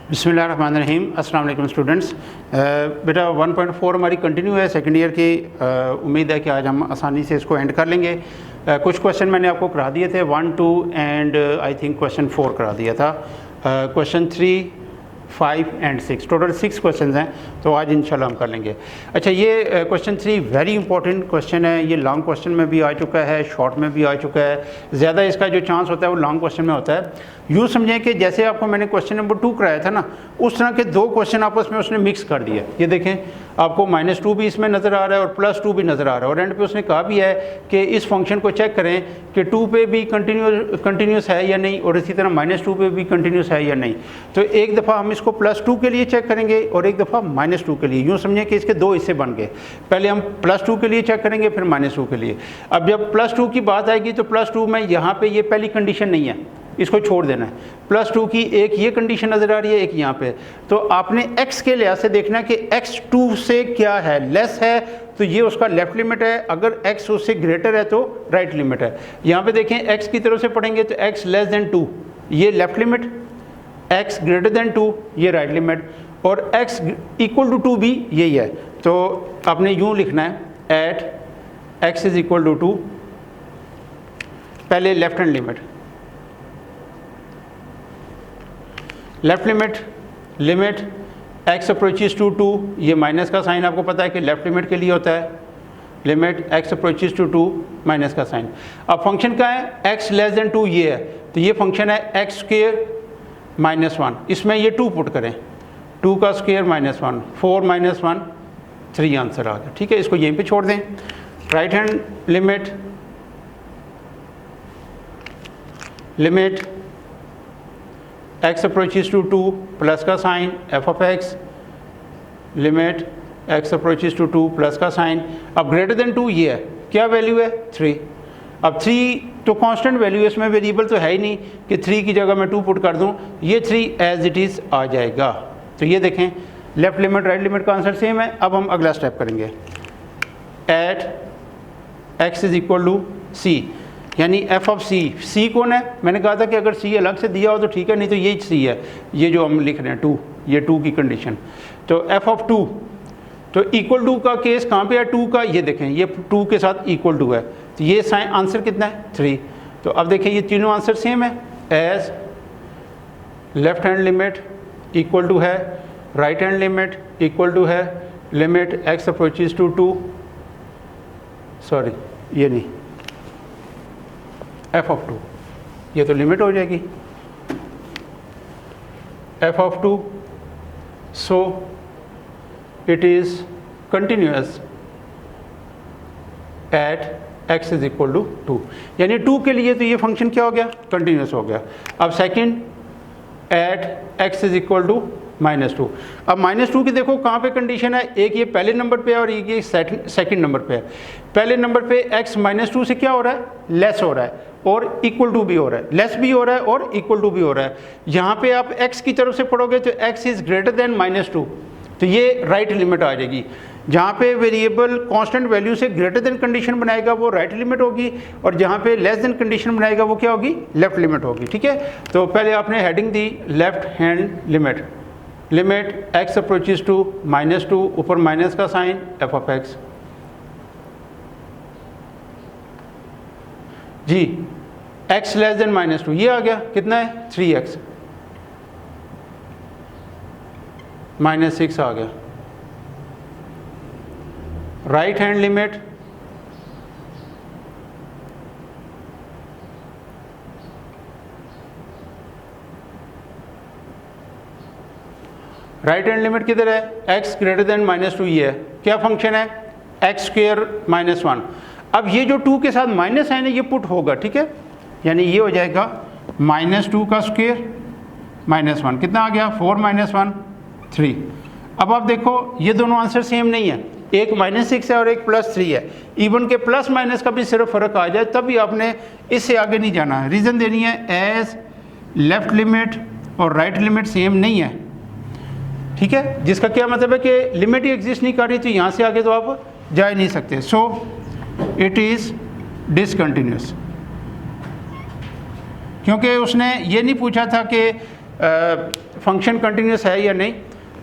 बिस्मिल्लाहिर्रहमानिर्रहीम। अस्सलाम वालेकुम स्टूडेंट्स। बेटा 1.4 हमारी कंटिन्यू है सेकेंड ईयर की। उम्मीद है कि आज हम आसानी से इसको एंड कर लेंगे। कुछ क्वेश्चन मैंने आपको करा दिए थे 1, 2 एंड आई थिंक क्वेश्चन 4 करा दिया था। क्वेश्चन 3, 5 एंड 6 टोटल 6 क्वेश्चन हैं, तो आज इंशाल्लाह हम कर लेंगे। अच्छा, ये क्वेश्चन 3 वेरी इंपॉर्टेंट क्वेश्चन है। ये लॉन्ग क्वेश्चन में भी आ चुका है, शॉर्ट में भी आ चुका है। ज़्यादा इसका जो चांस होता है वो लॉन्ग क्वेश्चन में होता है। यूँ समझें कि जैसे आपको मैंने क्वेश्चन नंबर 2 कराया था ना, उस तरह के 2 क्वेश्चन आपस में उसने मिक्स कर दिए। ये देखें, आपको -2 भी इसमें नज़र आ रहा है और +2 भी नज़र आ रहा है। और एंड पे उसने कहा भी है कि इस फंक्शन को चेक करें कि 2 पे भी कंटिन्यूस है या नहीं, और इसी तरह -2 पे भी कंटिन्यूस है या नहीं। तो एक दफ़ा हम इसको +2 के लिए चेक करेंगे और एक दफ़ा -2 के लिए। यूँ समझें कि इसके 2 हिस्से बन गए। पहले हम +2 के लिए चेक करेंगे, फिर -2 के लिए। अब जब +2 की बात आएगी तो +2 में यहाँ पे ये पहली कंडीशन नहीं है, इसको छोड़ देना है। +2 की एक ये कंडीशन नज़र आ रही है, एक यहाँ पे। तो आपने x के लिहाज से देखना है कि x 2 से क्या है, लेस है तो ये उसका लेफ़्ट लिमिट है, अगर x उससे ग्रेटर है तो राइट लिमिट है। यहाँ पे देखें, x की तरफ से पढ़ेंगे तो x लेस देन 2 ये left limit, x greater than 2 ये राइट लिमिट, और x इक्वल टू 2 भी यही है। तो आपने यूँ लिखना है at x is equal to 2, पहले left hand limit, left limit, limit x approaches to 2, ये माइनस का साइन आपको पता है कि लेफ्ट लिमिट के लिए होता है। Limit x approaches to 2 minus का साइन। अब फंक्शन का है x लेस देन 2 ये है, तो ये फंक्शन है x स्क्वायर -1। इसमें ये 2 पुट करें, 2 का स्क्वायर -1, 4 - 1 3 आंसर आ गया। ठीक है, इसको यहीं पे छोड़ दें। Right hand limit, limit x approaches to 2 plus का sign f of x, limit x approaches to 2 plus का साइन। अब ग्रेटर देन 2 ये है, क्या वैल्यू है 3। अब 3 तो कांस्टेंट वैल्यू है, इसमें वेरिएबल तो है ही नहीं कि 3 की जगह मैं 2 पुट कर दूं, ये 3 एज इट इज़ आ जाएगा। तो ये देखें, लेफ्ट लिमिट राइट लिमिट का आंसर सेम है। अब हम अगला स्टेप करेंगे, at x is equal to c, यानी f ऑफ c। c कौन है? मैंने कहा था कि अगर c अलग से दिया हो तो ठीक है, नहीं तो ये c है, ये जो हम लिख रहे हैं 2, ये 2 की कंडीशन। तो f ऑफ 2, तो इक्वल टू का केस कहाँ पे है 2 का? ये देखें, ये 2 के साथ इक्वल टू है, तो ये साइन आंसर कितना है 3। तो अब देखें, ये तीनों आंसर सेम है। As left hand limit equal to है, right hand limit equal to है, limit x approaches to 2, sorry ये नहीं, f ऑफ 2, ये तो लिमिट हो जाएगी f of 2, so it is continuous at x is equal to 2, यानी 2 के लिए तो ये फंक्शन क्या हो गया, कंटिन्यूअस हो गया। अब second, at x is equal to -2। अब -2 की देखो कहाँ पे कंडीशन है, एक ये पहले नंबर पे है और एक ये सेकंड नंबर पे है। पहले नंबर पे x -2 से क्या हो रहा है, लेस हो रहा है, और इक्वल टू भी हो रहा है, लेस भी हो रहा है और इक्वल टू भी हो रहा है। यहाँ पे आप x की तरफ से पढ़ोगे तो x इज़ ग्रेटर देन -2, तो ये राइट लिमिट आ जाएगी। जहाँ पे वेरिएबल कांस्टेंट वैल्यू से ग्रेटर देन कंडीशन बनाएगा वो राइट लिमिट होगी, और जहाँ पे लेस देन कंडीशन बनाएगा वो क्या होगी, लेफ्ट लिमिट होगी। ठीक है, तो पहले आपने हेडिंग दी left hand limit, limit x approaches to -2, ऊपर माइनस का साइन f ऑफ x। जी x लेस देन -2 ये आ गया, कितना है 3x, -6 आ गया। Right hand limit, right hand limit किधर है, x ग्रेटर देन -2 ये है, क्या फंक्शन है x स्क्वायर -1। अब ये जो 2 के साथ माइनस है ना, ये पुट होगा। ठीक है, यानी ये हो जाएगा -2 का स्क्वायर -1, कितना आ गया 4 - 1 3। अब आप देखो, ये दोनों आंसर सेम नहीं है, एक -6 है और एक +3 है। इवन के प्लस माइनस का भी सिर्फ फ़र्क आ जाए तभी आपने इससे आगे नहीं जाना है। रीज़न देनी है, एज लेफ़्ट लिमिट और राइट लिमिट सेम नहीं है। ठीक है, जिसका क्या मतलब है कि लिमिट ही एग्जिस्ट नहीं कर रही, तो यहाँ से आगे तो आप जा ही नहीं सकते। सो इट इज़ डिसकंटिन्यूस, क्योंकि उसने ये नहीं पूछा था कि फंक्शन कंटिन्यूस है या नहीं,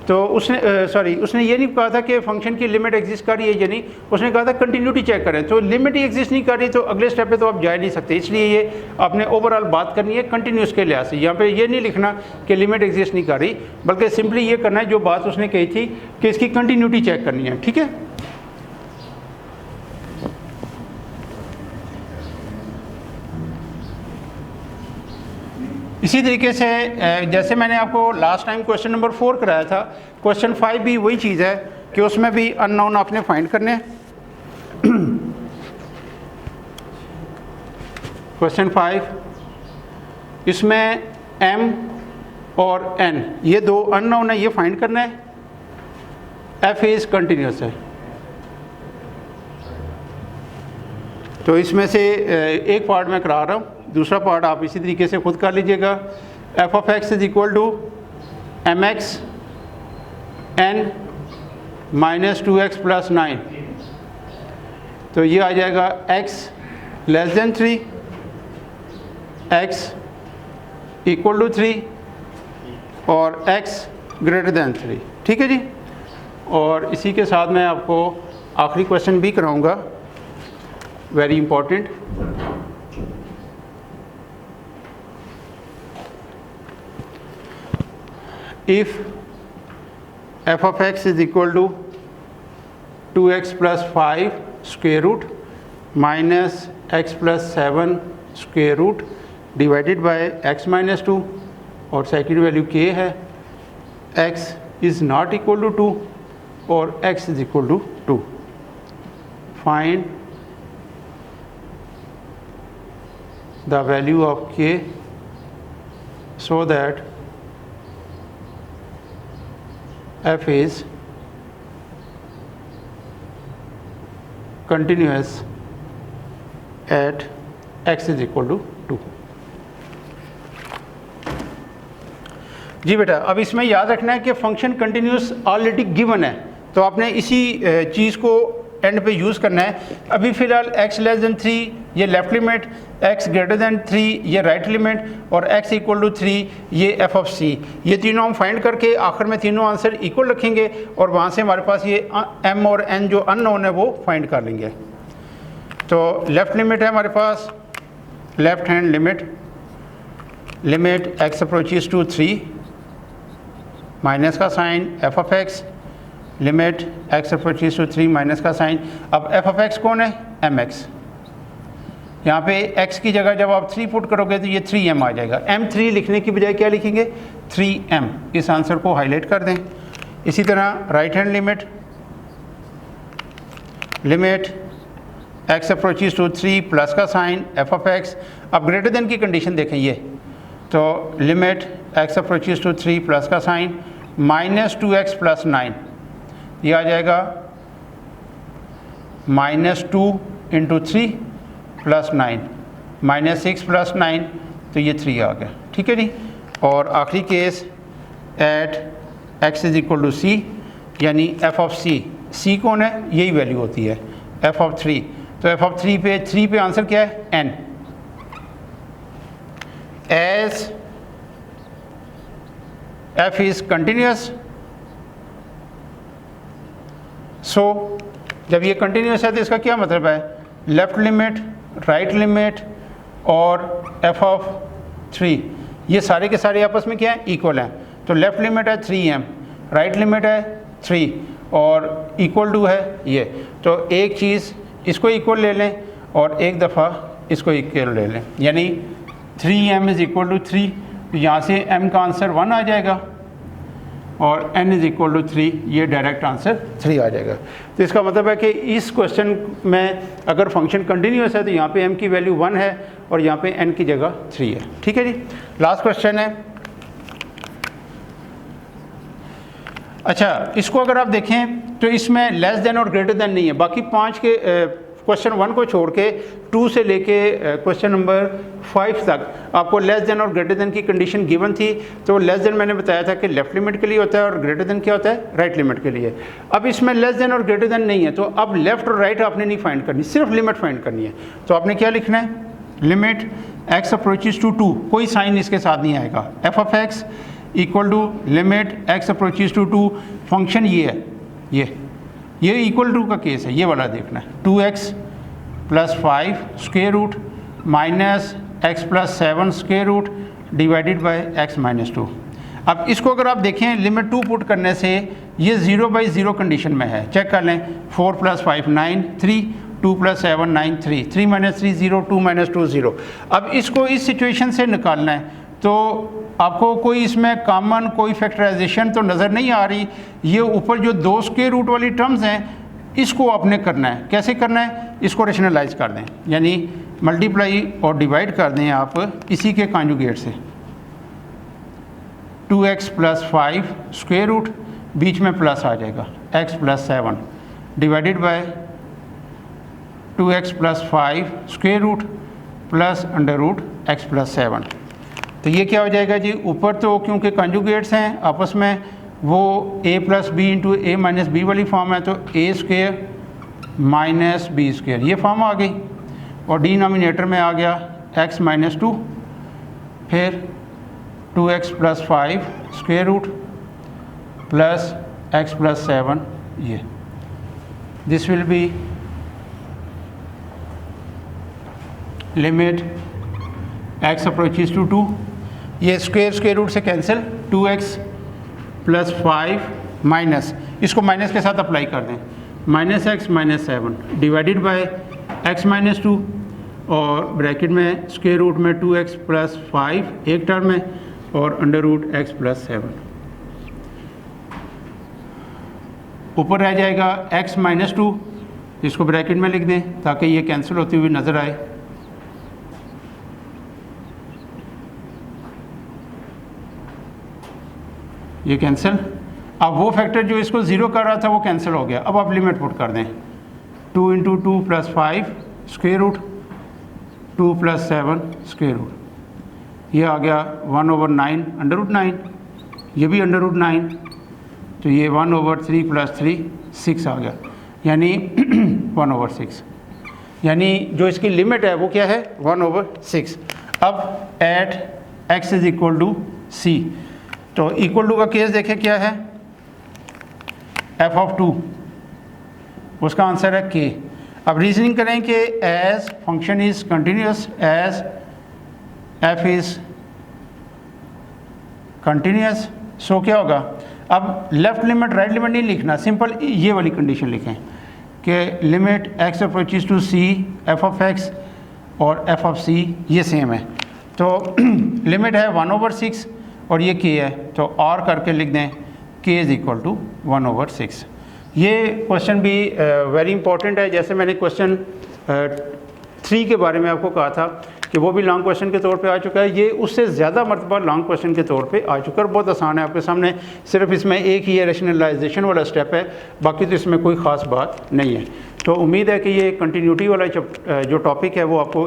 तो उसने ये नहीं कहा था कि फंक्शन की लिमिट एग्जिस्ट कर रही है या नहीं, उसने कहा था कंटिन्यूटी चेक करें। तो लिमिट ही एग्जिस्ट नहीं कर रही तो अगले स्टेप पे तो आप जा नहीं सकते, इसलिए ये आपने ओवरऑल बात करनी है कंटिन्यूस के लिहाज से। यहाँ पे ये नहीं लिखना कि लिमिट एग्जिस्ट नहीं कर रही, बल्कि सिंपली ये करना है जो बात उसने कही थी कि इसकी कंटिन्यूटी चेक करनी है। ठीक है, इसी तरीके से जैसे मैंने आपको लास्ट टाइम क्वेश्चन नंबर 4 कराया था, क्वेश्चन 5 भी वही चीज़ है कि उसमें भी अननोन आपने फाइंड करने हैं। क्वेश्चन 5, इसमें m और n ये दो अननोन है, ये फाइंड करना है। f इज़ कंटिन्यूस है, तो इसमें से एक पार्ट मैं करा रहा हूँ, दूसरा पार्ट आप इसी तरीके से खुद कर लीजिएगा। f of x is equal to mx n minus 2x plus 9, तो ये आ जाएगा x less than 3, x equal to 3 और x ग्रेटर देन 3। ठीक है जी, और इसी के साथ मैं आपको आखिरी क्वेश्चन भी कराऊंगा, very important. If f of x is equal to 2x plus 5 square root minus x plus 7 square root divided by x minus 2 और सेकेंड वैल्यू k है, x is not equal to 2 और x is equal to 2, find the value of k so that f is continuous at x is equal to 2। जी बेटा, अब इसमें याद रखना है कि फंक्शन कंटिन्यूस ऑलरेडी गिवन है, तो आपने इसी चीज़ को एंड पे यूज़ करना है। अभी फ़िलहाल x लेस देन 3 ये left limit, x greater then 3 ये राइट लिमिट और x इक्वल टू 3 ये f ऑफ c, ये तीनों हम फाइंड करके आखिर में तीनों आंसर इक्वल रखेंगे और वहाँ से हमारे पास ये m और n जो अननोन है वो फाइंड कर लेंगे। तो लेफ़्ट लिमिट है हमारे पास, left hand limit x approaches to 3 minus का sign f of x, limit x approaches to 3 minus का साइन। अब f ऑफ x कौन है? mx। यहाँ पे x की जगह जब आप 3 पुट करोगे तो ये 3m आ जाएगा। m3 लिखने की बजाय क्या लिखेंगे? 3m। इस आंसर को हाईलाइट कर दें। इसी तरह right hand limit x approaches to 3 plus का साइन f ऑफ x। अब ग्रेटर देन की कंडीशन देखें ये, तो limit x approaches to 3 plus का साइन माइनस 2x प्लस 9, ये आ जाएगा minus 2 into 3 plus 9, minus 6 plus 9, तो ये 3 आ गया। ठीक है जी, और आखिरी case at x is equal to c, यानी f ऑफ c कौन है? यही वैल्यू होती है f ऑफ 3। तो f ऑफ 3 पे आंसर क्या है? n। As f is continuous, so जब ये कंटिन्यूस है तो इसका क्या मतलब है? लेफ़्ट लिमिट, राइट लिमिट और f ऑफ 3 ये सारे के सारे आपस में क्या है? इक्वल हैं। तो लेफ़्ट लिमिट है 3m, राइट लिमिट है 3 और इक्वल टू है ये। तो एक चीज़ इसको इक्वल ले लें और एक दफ़ा इसको इक्वल ले लें, यानी 3m इज़ इक्वल टू 3, तो यहाँ से m का आंसर 1 आ जाएगा और n इज़ इक्वल टू 3, ये डायरेक्ट आंसर 3 आ जाएगा। तो इसका मतलब है कि इस क्वेश्चन में अगर फंक्शन कंटिन्यूस है तो यहाँ पे m की वैल्यू 1 है और यहाँ पे n की जगह 3 है। ठीक है जी, लास्ट क्वेश्चन है। अच्छा, इसको अगर आप देखें तो इसमें लेस देन और ग्रेटर देन नहीं है, बाकी 5 के क्वेश्चन 1 को छोड़ के 2 से लेके क्वेश्चन नंबर 5 तक आपको लेस देन और ग्रेटर देन की कंडीशन गिवन थी। तो लेस देन मैंने बताया था कि लेफ्ट लिमिट के लिए होता है और ग्रेटर देन क्या होता है? राइट लिमिट के लिए। अब इसमें लेस देन और ग्रेटर देन नहीं है, तो अब लेफ्ट और राइट आपने नहीं फाइंड करनी, सिर्फ लिमिट फाइंड करनी है। तो आपने क्या लिखना है? लिमिट x अप्रोचेज टू 2, कोई साइन इसके साथ नहीं आएगा, f of x equal to limit x approaches to 2, function ये है, ये इक्वल टू का केस है, ये वाला देखना है, 2x plus 5 square root minus x plus 7 square root divided by x minus 2। अब इसको अगर आप देखें लिमिट 2 पुट करने से ये 0/0 कंडीशन में है, चेक कर लें, 4 + 5 9 3, 2 + 7 9 3, 3 - 3 0, 2 - 2 0। अब इसको इस सिचुएशन से निकालना है तो आपको कोई इसमें कॉमन कोई फैक्टराइजेशन तो नज़र नहीं आ रही, ये ऊपर जो 2 स्क्वायर रूट वाली टर्म्स हैं इसको आपने करना है, कैसे करना है, इसको रेशनलाइज कर दें, यानी मल्टीप्लाई और डिवाइड कर दें आप इसी के कॉन्जुगेट से, 2x प्लस 5 स्क्वायर रूट, बीच में प्लस आ जाएगा, x plus 7 divided by 2x plus 5 square root plus under root x plus 7। तो ये क्या हो जाएगा जी, ऊपर तो क्योंकि कॉन्जुगेट्स हैं आपस में वो a plus B into A minus B वाली फॉर्म है, तो a square minus B square ये फॉर्म आ गई, और डिनोमिनेटर में आ गया x माइनस 2, फिर 2x plus 5 square root plus x plus 7, ये this will be limit x approaches to 2, ये स्क्वायर रूट से कैंसिल, 2x प्लस 5 माइनस, इसको माइनस के साथ अप्लाई कर दें, minus x minus 7 divided by x minus 2, और ब्रैकेट में स्क्वायर रूट में 2x प्लस 5 एक टर्म है और अंडर रूट x प्लस 7, ऊपर रह जाएगा x माइनस 2, इसको ब्रैकेट में लिख दें ताकि ये कैंसिल होती हुई नज़र आए, ये कैंसिल। अब वो फैक्टर जो इसको ज़ीरो कर रहा था वो कैंसिल हो गया। अब आप लिमिट पुट कर दें, 2 × 2 + 5 स्क्वायर रूट 2 + 7 स्क्वायर रूट, ये आ गया 1/9 √9, ये भी √9, तो ये 1/3 + 3 6 आ गया, यानी 1/6, यानी जो इसकी लिमिट है वो क्या है 1/6। अब एट x = c, तो इक्वल टू का केस देखें क्या है, f ऑफ 2, उसका आंसर है k। अब रीजनिंग करें कि as function is continuous, as f is continuous, so क्या होगा, अब लेफ्ट लिमिट राइट लिमिट नहीं लिखना, सिंपल ये वाली कंडीशन लिखें कि limit x approaches to c f of x और f ऑफ c ये सेम है, तो लिमिट है 1/6 और ये k है, तो और करके लिख दें k = 1/6। ये क्वेश्चन भी वेरी इंपॉर्टेंट है, जैसे मैंने क्वेश्चन 3 के बारे में आपको कहा था कि वो भी लॉन्ग क्वेश्चन के तौर पे आ चुका है, ये उससे ज़्यादा मरतबा लॉन्ग क्वेश्चन के तौर पे आ चुका है, बहुत आसान है आपके सामने, सिर्फ इसमें एक ही रेशनलाइजेशन वाला स्टेप है, बाकी तो इसमें कोई ख़ास बात नहीं है। तो उम्मीद है कि ये कंटिन्यूटी वाला जो टॉपिक है वो आपको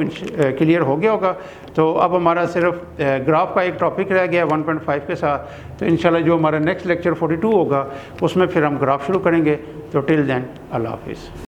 क्लियर हो गया होगा। तो अब हमारा सिर्फ ग्राफ का एक टॉपिक रह गया 1.5 के साथ, तो इंशाल्लाह जो हमारा नेक्स्ट लेक्चर 42 होगा उसमें फिर हम ग्राफ शुरू करेंगे। तो टिल देन अल्लाह हाफिज़।